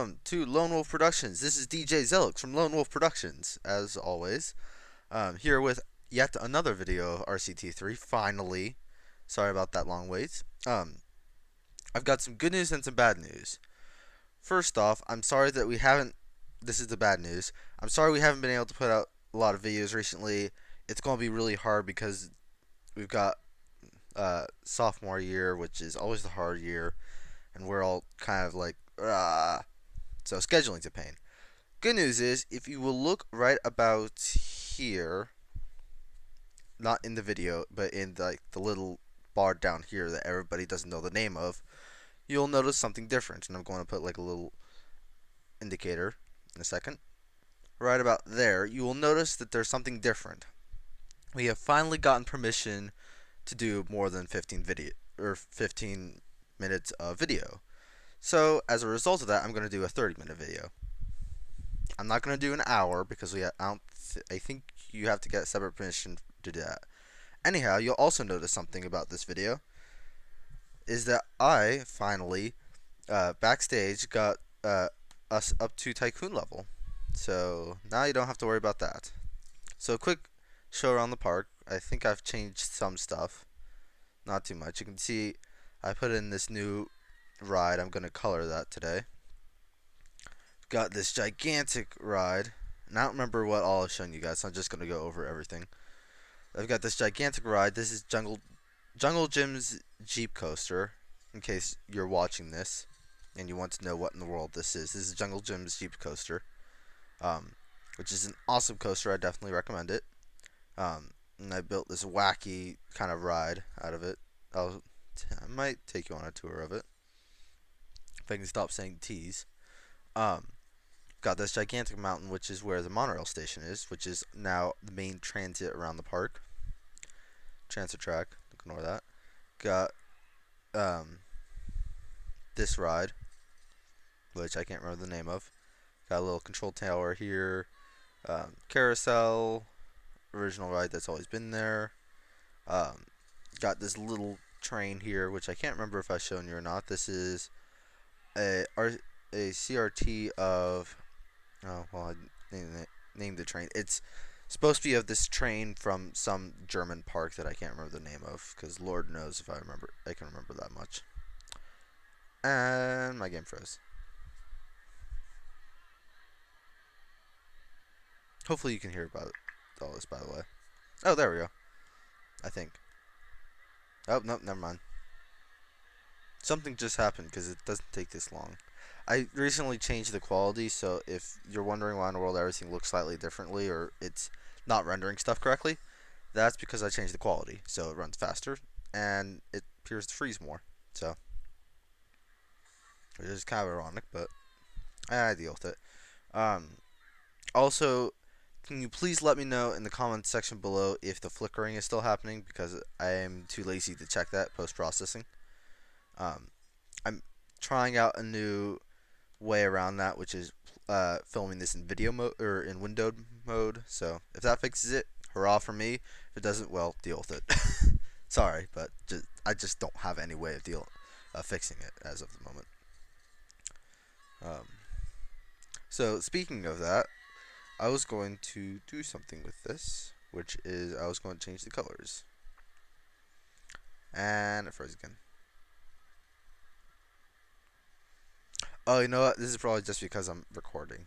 welcome to Lone Wolf Productions. This is DJ Zelix from Lone Wolf Productions, as always. Here with yet another video of RCT3, finally. Sorry about that long wait. I've got some good news and some bad news. First off, I'm sorry that we haven't, this is the bad news, I'm sorry we haven't been able to put out a lot of videos recently. It's going to be really hard because we've got sophomore year, which is always the hard year, and we're all kind of like, so scheduling's a pain. Good news is, if you will look right about here, not in the video, but in the little bar down here that everybody doesn't know the name of, you'll notice something different. And I'm going to put like a little indicator in a second. Right about there, you will notice that there's something different. We have finally gotten permission to do more than 15 minutes of video. So as a result of that, I'm going to do a 30-minute video. I'm not going to do an hour because I think you have to get separate permission to do that. Anyhow, you'll also notice something about this video is that I finally backstage got us up to Tycoon level. So now you don't have to worry about that. So a quick show around the park. I think I've changed some stuff. Not too much. You can see I put in this new ride. I'm going to color that today. Got this gigantic ride. And I don't remember what all I've shown you guys, so I'm just going to go over everything. I've got this gigantic ride. This is Jungle Jim's Jeep Coaster, in case you're watching this and you want to know what in the world this is. This is Jungle Jim's Jeep Coaster, which is an awesome coaster. I definitely recommend it. And I built this wacky kind of ride out of it. I might take you on a tour of it if I can stop saying tease. Got this gigantic mountain, which is where the monorail station is, which is now the main transit around the park. Transit track, ignore that. Got this ride, which I can't remember the name of. Got a little control tower here. Carousel, original ride that's always been there. Got this little train here, which I can't remember if I've shown you or not. This is a CRT of, oh well, I named the train. It's supposed to be of this train from some German park that I can't remember the name of, because Lord knows if I can remember that much. And my game froze. Hopefully you can hear about all this, by the way. Oh, there we go. I think. Oh, nope, never mind. Something just happened because it doesn't take this long. I recently changed the quality, so if you're wondering why in the world everything looks slightly differently or it's not rendering stuff correctly, that's because I changed the quality. So it runs faster and it appears to freeze more. So, which is kind of ironic, but I deal with it. Also, can you please let me know in the comments section below if the flickering is still happening, because I am too lazy to check that post-processing. I'm trying out a new way around that, which is filming this in video mode or in windowed mode. So if that fixes it, hurrah for me. If it doesn't, well, deal with it. Sorry, but I just don't have any way of fixing it as of the moment. So speaking of that, I was going to do something with this, which is I was going to change the colors. And it froze again. Oh, you know what? This is probably just because I'm recording.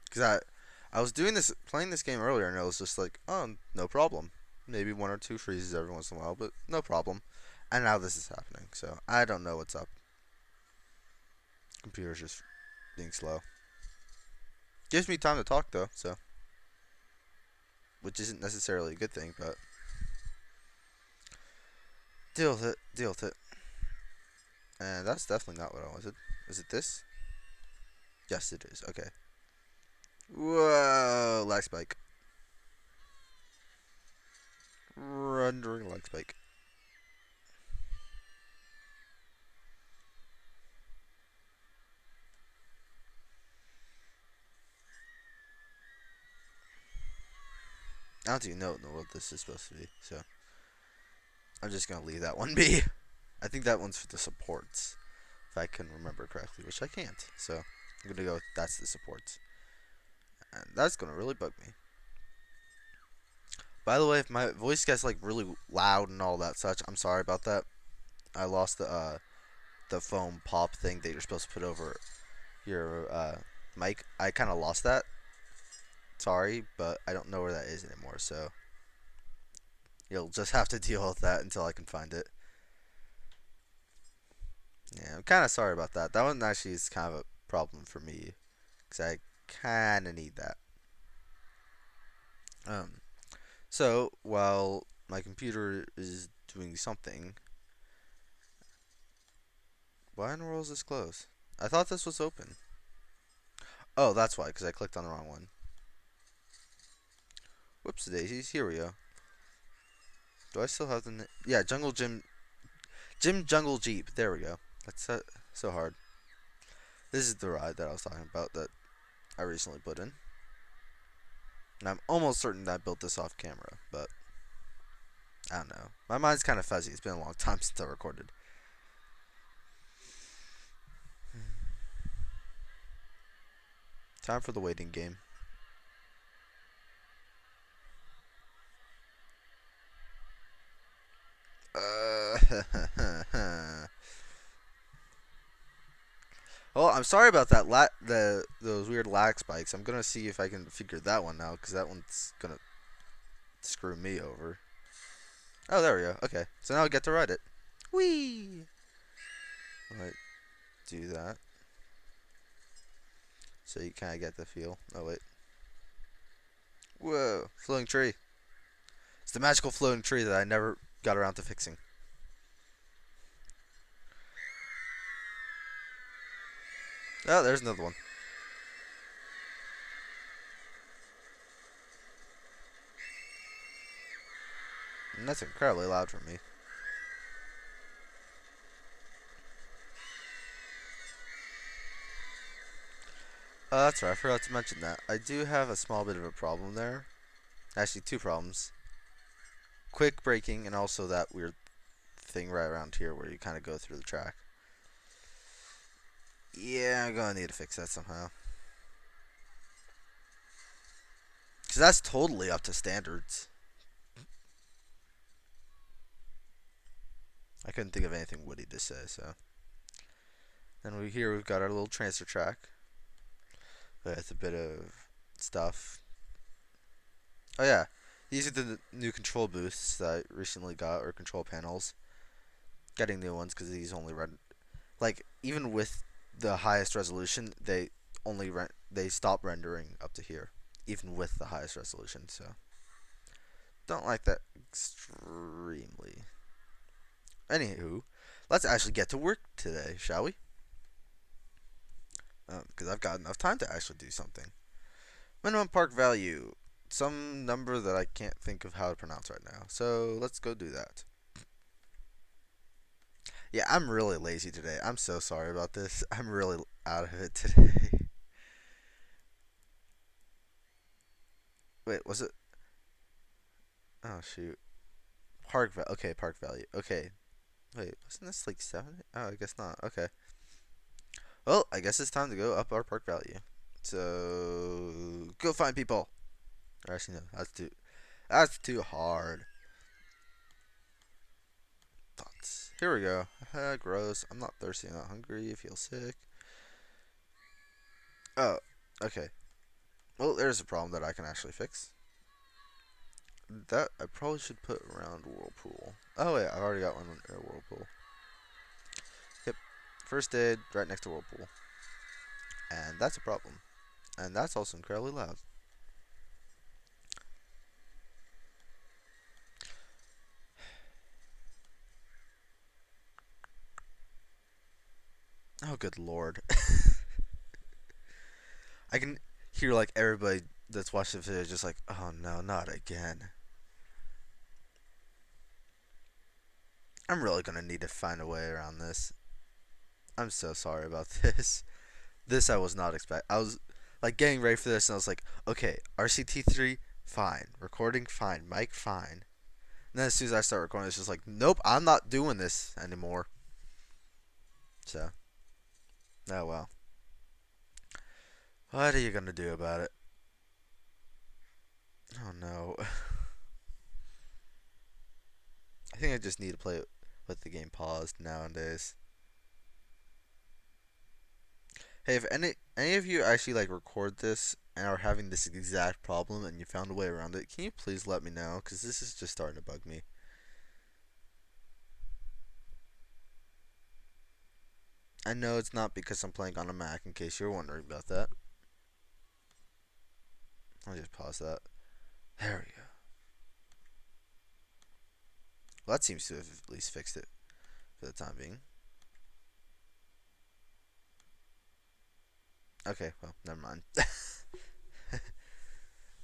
Because I was playing this game earlier, and it was just like, oh, no problem. Maybe one or two freezes every once in a while, but no problem. And now this is happening, so I don't know what's up. Computer's just being slow. Gives me time to talk though, so, which isn't necessarily a good thing, but deal with it. Deal with it. And that's definitely not what I wanted. Is it this? Yes, it is. Okay. Whoa, lag spike. Rendering lag spike. I don't even know what this is supposed to be, so I'm just gonna leave that one be. I think that one's for the supports, if I can remember correctly, which I can't. So I'm gonna go with that's the supports, and that's gonna really bug me. By the way, if my voice gets like really loud and all that such, I'm sorry about that. I lost the foam pop thing that you're supposed to put over your mic. I kind of lost that. Sorry, but I don't know where that is anymore. So you'll just have to deal with that until I can find it. Yeah, I'm kind of sorry about that. That one actually is kind of a problem for me because I kind of need that. Um, so while my computer is doing something, why in the world is this closed? I thought this was open. Oh, that's why, because I clicked on the wrong one. Whoops, daisies. Here we go. Do I still have the? Yeah, Jungle Jim Jungle Jeep. There we go. That's so hard. This is the ride that I was talking about that I recently put in. And I'm almost certain that I built this off camera, but I don't know. My mind's kind of fuzzy. It's been a long time since I recorded. Time for the waiting game. Well, I'm sorry about that. Those weird lag spikes. I'm gonna see if I can figure that one out because that one's gonna screw me over. Oh, there we go. Okay, so now I get to ride it. Whee! Right, do that. So you kind of get the feel. Oh wait. Whoa! Floating tree. It's the magical floating tree that I never got around to fixing. Oh, there's another one. And that's incredibly loud for me. That's right, I forgot to mention that. I do have a small bit of a problem there. Actually, two problems. Quick braking and also that weird thing right around here where you kind of go through the track. Yeah, I'm gonna need to fix that somehow. Because that's totally up to standards. I couldn't think of anything witty to say, so. Then we've got our little transfer track. With a bit of stuff. Oh yeah, these are the new control booths that I recently got, or control panels. Getting new ones because these only run, like even with the highest resolution, they stop rendering up to here, even with the highest resolution. So don't like that extremely. Anywho, let's actually get to work today, shall we? Because I've got enough time to actually do something. Minimum park value. Some number that I can't think of how to pronounce right now. So let's go do that. Yeah, I'm really lazy today. I'm so sorry about this. I'm really out of it today. Wait, was it? Oh shoot. Okay, park value. Okay. Wait, wasn't this like 7? Oh, I guess not. Okay. Well, I guess it's time to go up our park value. So go find people. Or actually, no, that's too hard. Thoughts. Here we go. Gross. I'm not thirsty. I'm not hungry. I feel sick. Oh, okay. Well, there's a problem that I can actually fix. That I probably should put around Whirlpool. Oh wait, I've already got one in Whirlpool. Yep. First aid right next to Whirlpool. And that's a problem. And that's also incredibly loud. Oh, good lord. I can hear like everybody that's watching the video just like, oh no, not again. I'm really gonna need to find a way around this. I'm so sorry about this. This I was not expect. I was like getting ready for this, and I was like, okay, RCT 3, fine. Recording, fine. Mic, fine. And then as soon as I start recording, it's just like, nope, I'm not doing this anymore. So, Oh well. What are you gonna do about it? Oh no. I think I just need to play it with the game paused nowadays. Hey, if any of you actually like record this and are having this exact problem and you found a way around it, can you please let me know? Because this is just starting to bug me. I know it's not because I'm playing on a Mac, in case you're wondering about that. I'll just pause that. There we go. Well, that seems to have at least fixed it for the time being. Okay, well, never mind.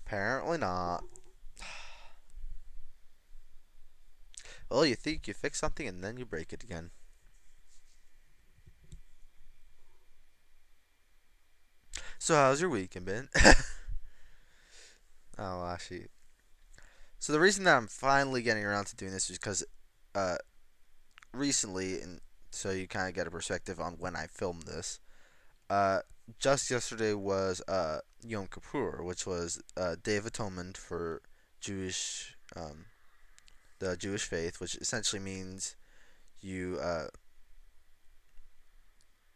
Apparently not. Well, you think you fix something and then you break it again. So, how's your weekend been? Oh, actually. So, the reason that I'm finally getting around to doing this is because uh, recently, and so you kind of get a perspective on when I filmed this, uh, just yesterday was Yom Kippur, which was Day of Atonement for Jewish, the Jewish faith, which essentially means you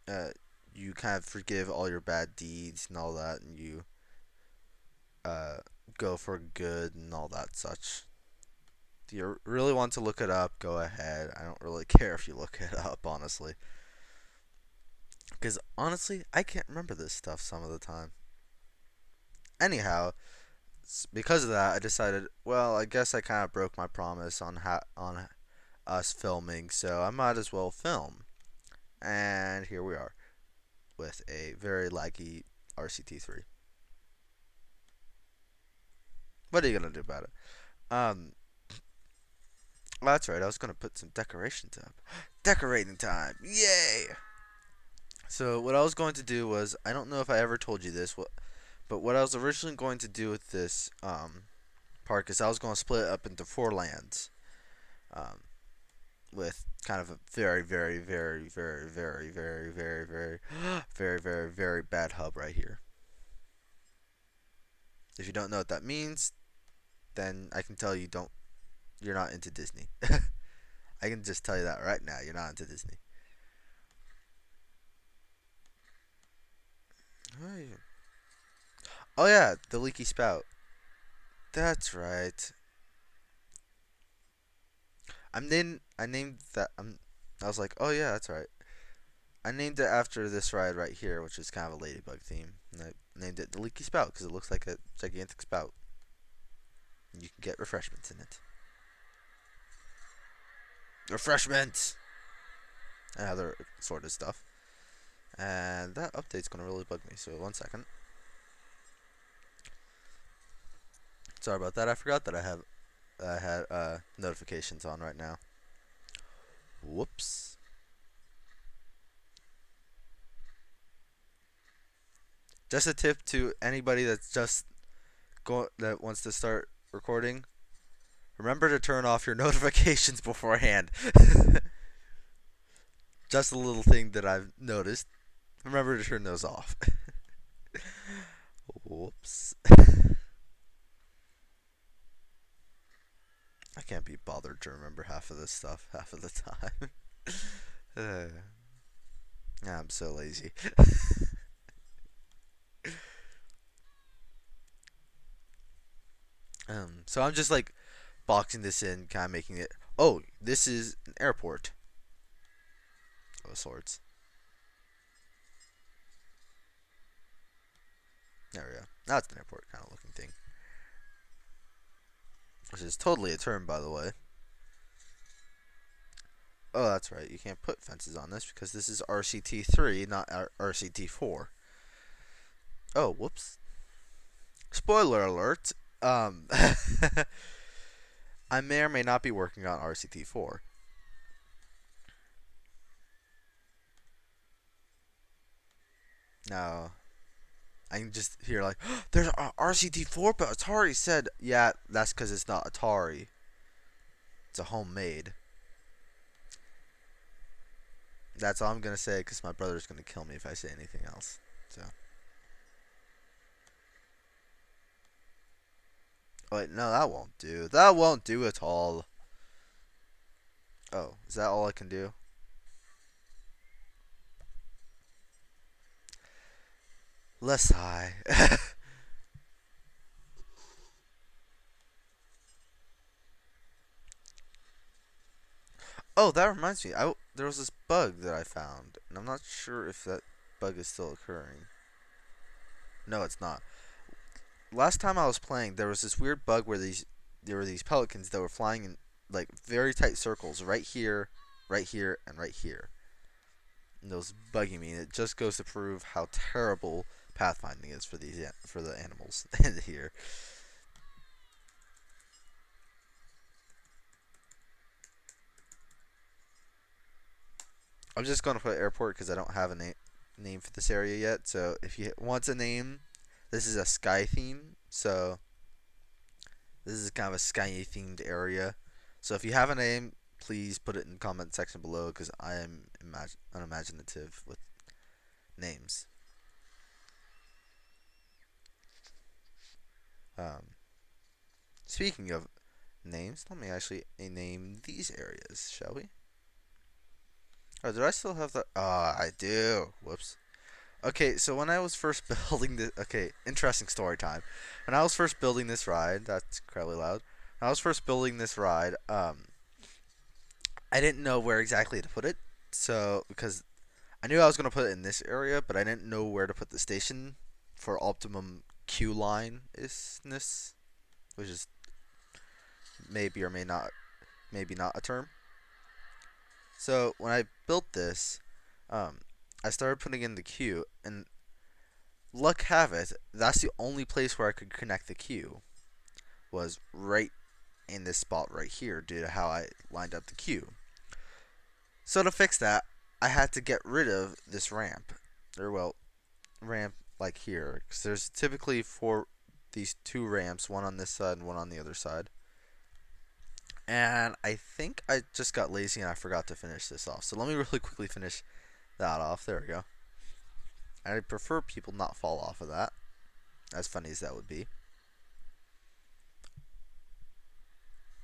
uh, you kind of forgive all your bad deeds and all that, and you uh, go for good and all that such. Do you really want to look it up? Go ahead. I don't really care if you look it up, honestly. Because honestly, I can't remember this stuff some of the time. Anyhow, because of that, I decided, well, I guess I kind of broke my promise on us filming, so I might as well film. And here we are with a very laggy RCT3. What are you gonna do about it? Um, well, that's right. I was gonna put some decorations up. Decorating time! Yay! So what I was going to do was, I don't know if I ever told you this, but what I was originally going to do with this park is I was going to split it up into 4 lands, um, with kind of a very, very, very, very, very, very, very, very, very, very, very bad hub right here. If you don't know what that means, then I can tell you you're not into Disney. I can just tell you that right now. You're not into Disney. Oh yeah, the leaky spout. That's right. I named that. I was like, oh yeah, that's right. I named it after this ride right here, which is kind of a ladybug theme. And I named it the Leaky Spout because it looks like a gigantic spout. And you can get refreshments in it. Refreshments! And other sort of stuff. And that update's going to really bug me, so 1 second. Sorry about that. I forgot that I had notifications on right now. Whoops. Just a tip to anybody that's that wants to start recording. Remember to turn off your notifications beforehand. Just a little thing that I've noticed. Remember to turn those off. Whoops. I can't be bothered to remember half of this stuff half of the time. I'm so lazy. So I'm just like boxing this in, kind of making it. Oh, this is an airport of sorts. There we go. Now it's an airport kind of looking thing. Which is totally a term, by the way. Oh, that's right. You can't put fences on this because this is RCT3, not RCT4. Oh, whoops. Spoiler alert. I may or may not be working on RCT4. No. I can just hear like, there's RCT4, but Atari said, yeah, that's because it's not Atari. It's a homemade. That's all I'm gonna say because my brother's gonna kill me if I say anything else. So, oh wait, no, that won't do. That won't do at all. Oh, is that all I can do? Less high. Oh, that reminds me. There was this bug that I found, and I'm not sure if that bug is still occurring. No, it's not. Last time I was playing, there was this weird bug where there were these pelicans that were flying in like very tight circles right here, and right here. And it was bugging me. And it just goes to prove how terrible pathfinding is for the animals in here. I'm just going to put airport because I don't have a name for this area yet. So if you want a name, this is a sky theme. So this is kind of a sky themed area. So if you have a name, please put it in the comment section below because I am unimaginative with names. Um, Speaking of names, let me actually name these areas, shall we? Oh, do I still have the? I do. Whoops. Okay, so when I was first building this, okay, interesting story time. When I was first building this ride, that's incredibly loud. When I was first building this ride, I didn't know where exactly to put it. So because I knew I was gonna put it in this area, but I didn't know where to put the station for optimum queue line isness, which is maybe or maybe not a term. So when I built this, um, I started putting in the queue, and luck have it, that's the only place where I could connect the queue was right in this spot right here due to how I lined up the queue. So to fix that, I had to get rid of this ramp, or well, ramp like here, because there's typically these two ramps, one on this side and one on the other side. And I think I just got lazy and I forgot to finish this off. So let me really quickly finish that off. There we go. I prefer people not fall off of that, as funny as that would be.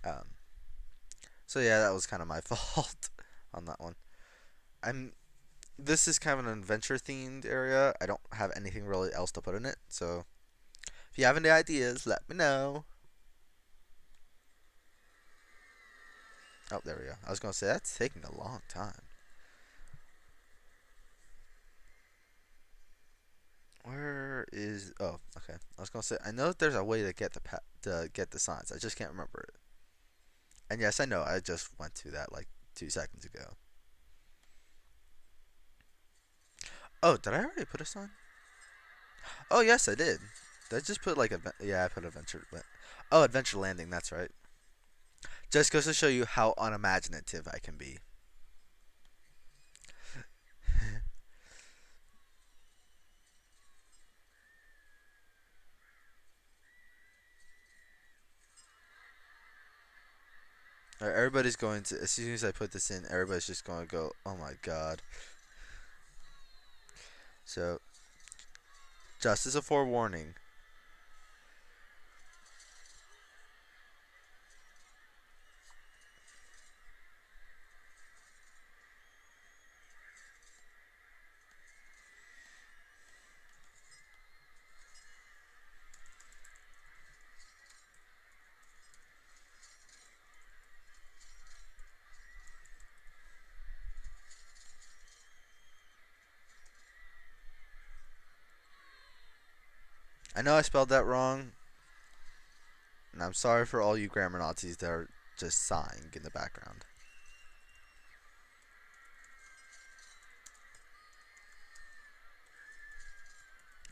Um, so yeah, that was kind of my fault on that one. I'm. This is kind of an adventure themed area. I don't have anything really else to put in it. So if you have any ideas, let me know. Oh, there we go. I was gonna say that's taking a long time. Where is? Oh, okay. I was gonna say I know that there's a way to get the signs. I just can't remember it. And yes, I know. I just went to that like 2 seconds ago. Oh, did I already put a sign? Oh, yes, I did. Did I just put like a yeah? I put adventure. Oh, adventure landing. That's right. Just goes to show you how unimaginative I can be. Alright, everybody's going to, as soon as I put this in, everybody's just going to go, oh my god. So, just as a forewarning, I know I spelled that wrong, and I'm sorry for all you grammar Nazis that are just sighing in the background.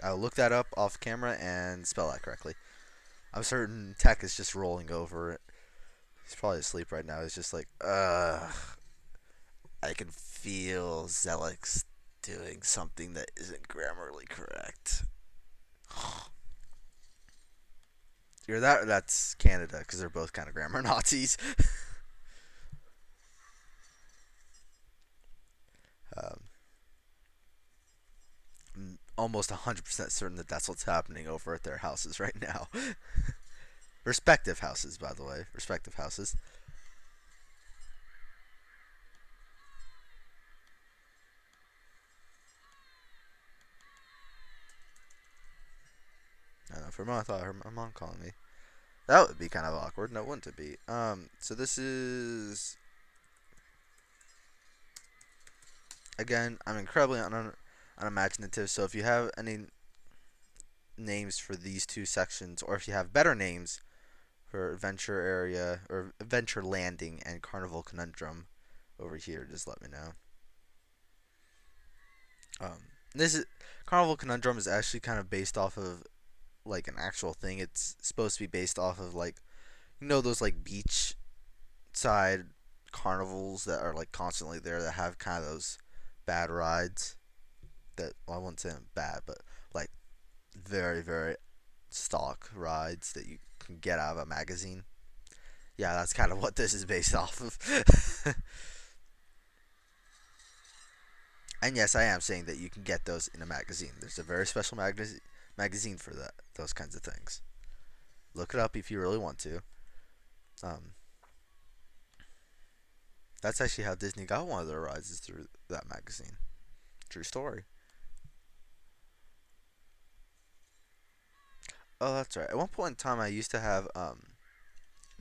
I'll look that up off camera and spell that correctly. I'm certain Tech is just rolling over it. He's probably asleep right now. He's just like, ugh. I can feel Zelix doing something that isn't grammarly correct. You're that. That's Canada because they're both kind of grammar Nazis. I'm almost 100% certain that that's what's happening over at their houses right now. Respective houses, by the way. Respective houses. I don't know. For a moment, I thought I heard my mom calling me. That would be kind of awkward. No, wouldn't it be? So this is again. I'm incredibly unimaginative. So if you have any names for these two sections, or if you have better names for Adventure Area or Adventure Landing and Carnival Conundrum over here, just let me know. This is Carnival Conundrum is actually kind of based off of like an actual thing. It's supposed to be based off of like those like beach side carnivals that are like constantly there that have kind of those bad rides that well, I wouldn't say bad, but like very stock rides that you can get out of a magazine. Yeah, that's kind of what this is based off of. And yes, I am saying that you can get those in a magazine. There's a very special magazine for that, those kinds of things. Look it up if you really want to. Um, that's actually how Disney got one of their rides is through that magazine. True story. Oh, that's right. At one point in time, I used to have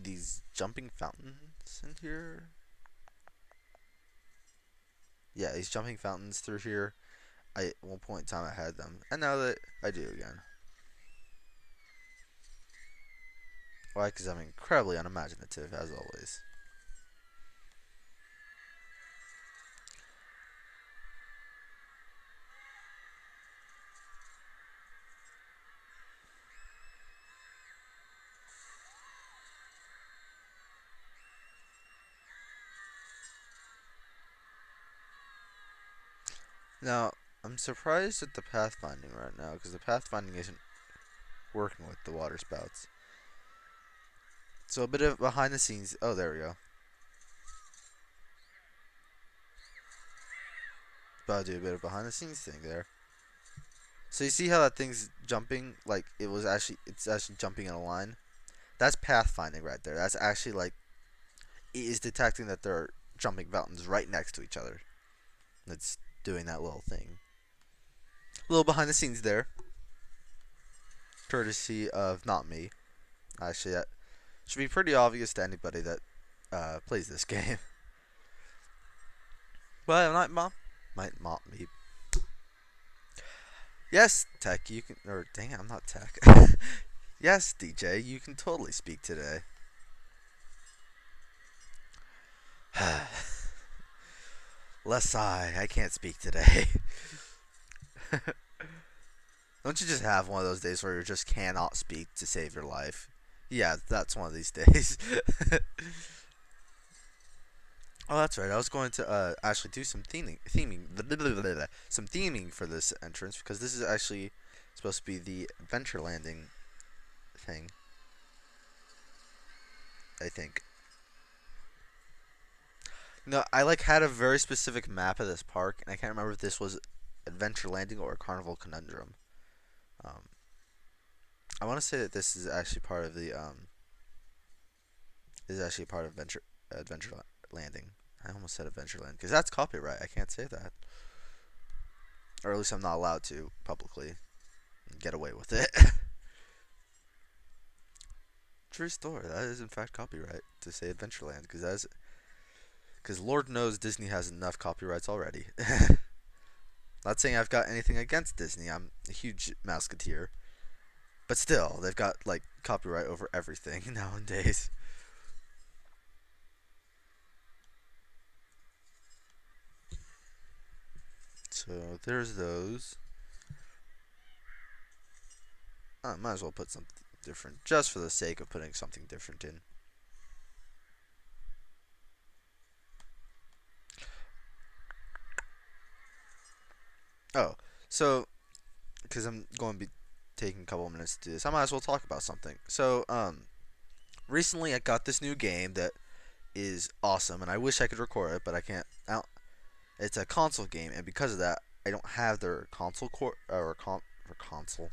these jumping fountains in here. Yeah, these jumping fountains through here. At one point in time, I had them, and now that I do again. Why? Because I'm incredibly unimaginative, as always. Now, I'm surprised at the pathfinding right now, because the pathfinding isn't working with the water spouts. So a bit of behind the scenes. Oh, there we go. But I'll do a bit of behind the scenes thing there. So you see how that thing's jumping? Like it's actually jumping in a line. That's pathfinding right there. That's actually like it is detecting that there are jumping fountains right next to each other. It's doing that little thing. A little behind the scenes there, courtesy of not me. Actually, that should be pretty obvious to anybody that plays this game. Well, might mop me. Yes, Tech, you can. Or dang it, I'm not Tech. Yes, DJ, you can totally speak today. Less I can't speak today. Don't you just have one of those days where you just cannot speak to save your life? Yeah, that's one of these days. Oh, that's right. I was going to actually do some some theming for this entrance because this is actually supposed to be the adventure landing thing. I think. No, I like had a very specific map of this park, and I can't remember if this was Adventure Landing or Carnival Conundrum. Um, I want to say that this is actually part of the is actually part of Adventure Landing. I almost said Adventureland because that's copyright. I can't say that, or at least I'm not allowed to publicly get away with it. True story. That is in fact copyright to say Adventureland because Lord knows Disney has enough copyrights already. Not saying I've got anything against Disney. I'm a huge Mouseketeer, but still, they've got like copyright over everything nowadays. So there's those. I might as well put something different just for the sake of putting something different in. Oh, so because I'm going to be taking a couple of minutes to do this, I might as well talk about something. So, recently I got this new game that is awesome, and I wish I could record it, but I can't. It's a console game, and because of that, I don't have their or console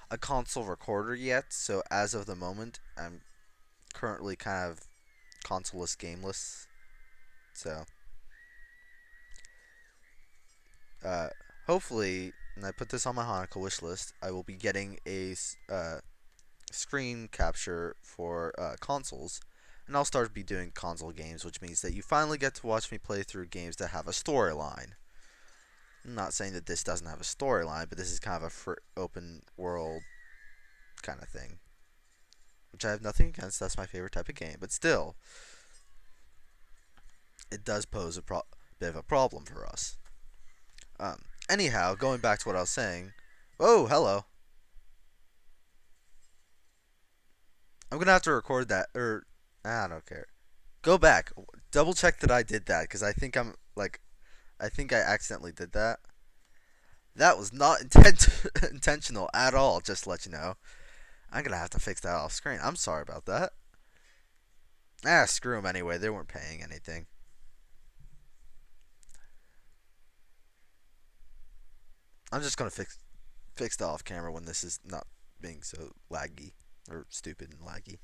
a console recorder yet. So as of the moment, I'm currently kind of consoleless, gameless. So uh, hopefully, and I put this on my Hanukkah wish list, I will be getting a screen capture for consoles, and I'll start to be doing console games, which means that you finally get to watch me play through games that have a storyline. I'm not saying that this doesn't have a storyline, but this is kind of a open world kind of thing, which I have nothing against. That's my favorite type of game, but still, it does pose a bit of a problem for us. Um, Anyhow, going back to what I was saying. Oh, hello. I'm gonna have to record that, or I don't care. Go back, double check that I did that, because I think I accidentally did that. That was not intentional at all. Just to let you know, I'm gonna have to fix that off screen. I'm sorry about that. Screw them anyway. They weren't paying anything. I'm just gonna fix that off camera when this is not being so laggy or stupid and laggy.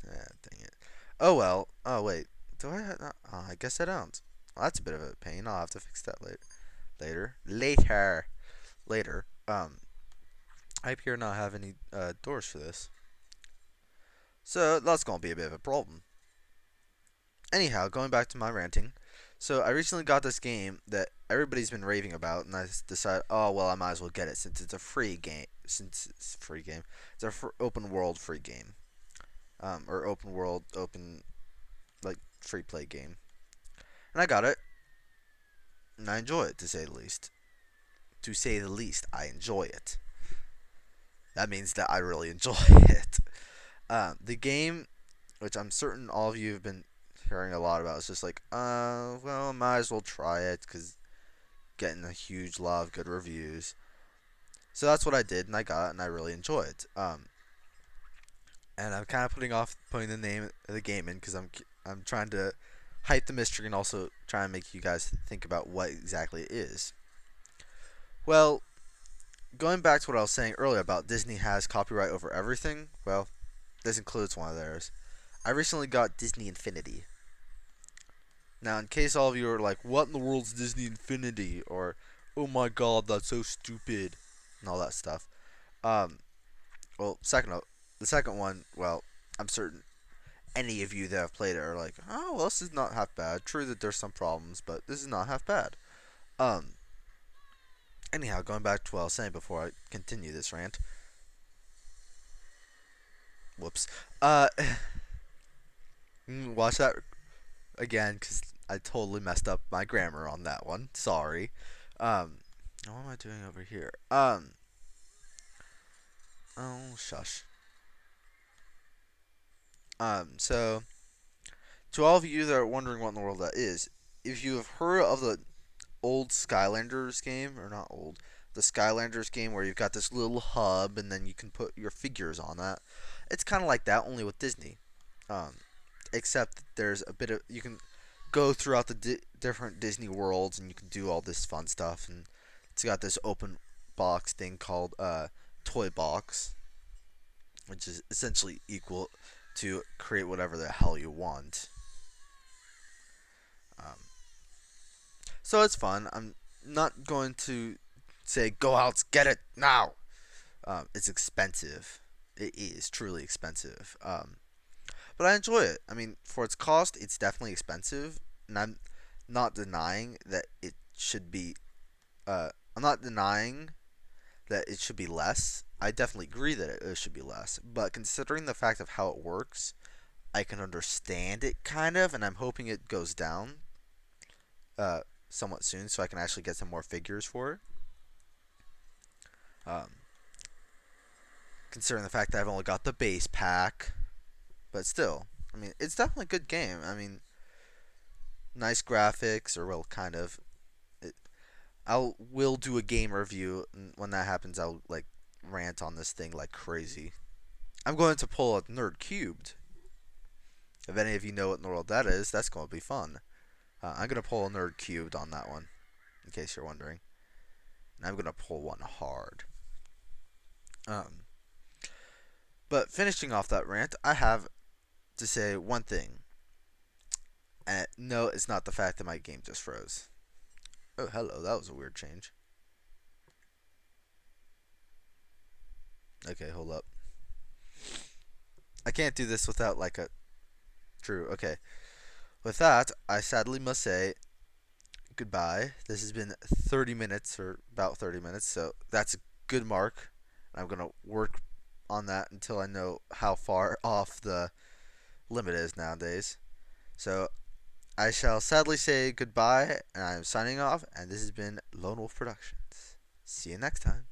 Dang it. Oh well. Oh wait. Do I? I guess I don't. Well, that's a bit of a pain. I'll have to fix that later. Later. I appear not have any doors for this, so that's gonna be a bit of a problem. Anyhow, going back to my ranting. So I recently got this game that everybody's been raving about, and I decided, oh well, I might as well get it since it's a free game. Since it's a free game, it's a open world free game, or open world open like free play game, and I got it, and I enjoy it to say the least. To say the least, I enjoy it. That means that I really enjoy it. The game, which I'm certain all of you have been hearing a lot about, is just like, well, might as well try it because getting a huge lot of good reviews. So that's what I did, and I got it, and I really enjoy it. And I'm kind of putting off putting the name of the game in because I'm trying to hype the mystery and also try and make you guys think about what exactly it is. Well, going back to what I was saying earlier about Disney has copyright over everything, well, this includes one of theirs. I recently got Disney Infinity. Now, in case all of you are like, what in the world's Disney Infinity? Or, oh my god, that's so stupid. And all that stuff. Um, well, the second one, well, I'm certain any of you that have played it are like, oh, well, this is not half bad. True that there's some problems, but this is not half bad. Um, Anyhow, going back to what I was saying before I continue this rant. Whoops. Uh, watch that again, because I totally messed up my grammar on that one. Sorry. What am I doing over here? Oh, shush. So, to all of you that are wondering what in the world that is, if you have heard of the old Skylanders game, or not old, the Skylanders game where you've got this little hub and then you can put your figures on that, it's kind of like that, only with Disney. Um, Except there's a bit of, you can go throughout the different Disney worlds and you can do all this fun stuff, and it's got this open box thing called Toy Box, which is essentially equal to create whatever the hell you want. Um, so it's fun. I'm not going to say go out, get it now. It's expensive. It is truly expensive. But I enjoy it. I mean, for its cost, it's definitely expensive, and I'm not denying that it should be. I'm not denying that it should be less. I definitely agree that it should be less. But considering the fact of how it works, I can understand it kind of, and I'm hoping it goes down uh, somewhat soon, so I can actually get some more figures for it. Um, Considering the fact that I've only got the base pack, but still, I mean, it's definitely a good game. I mean, nice graphics, or well, kind of. Will do a game review, and when that happens, I'll like rant on this thing like crazy. I'm going to pull a Nerd Cubed. If any of you know what in the world that is, that's going to be fun. I'm going to pull a nerd cubed on that one, in case you're wondering. And I'm going to pull one hard. Um, but finishing off that rant, I have to say one thing. And no, it's not the fact that my game just froze. Oh, hello, that was a weird change. Okay, hold up. I can't do this without like a true. Okay. With that, I sadly must say goodbye. This has been 30 minutes or about 30 minutes, so that's a good mark. I'm going to work on that until I know how far off the limit is nowadays. So I shall sadly say goodbye, and I'm signing off, and this has been Lone Wolf Productions. See you next time.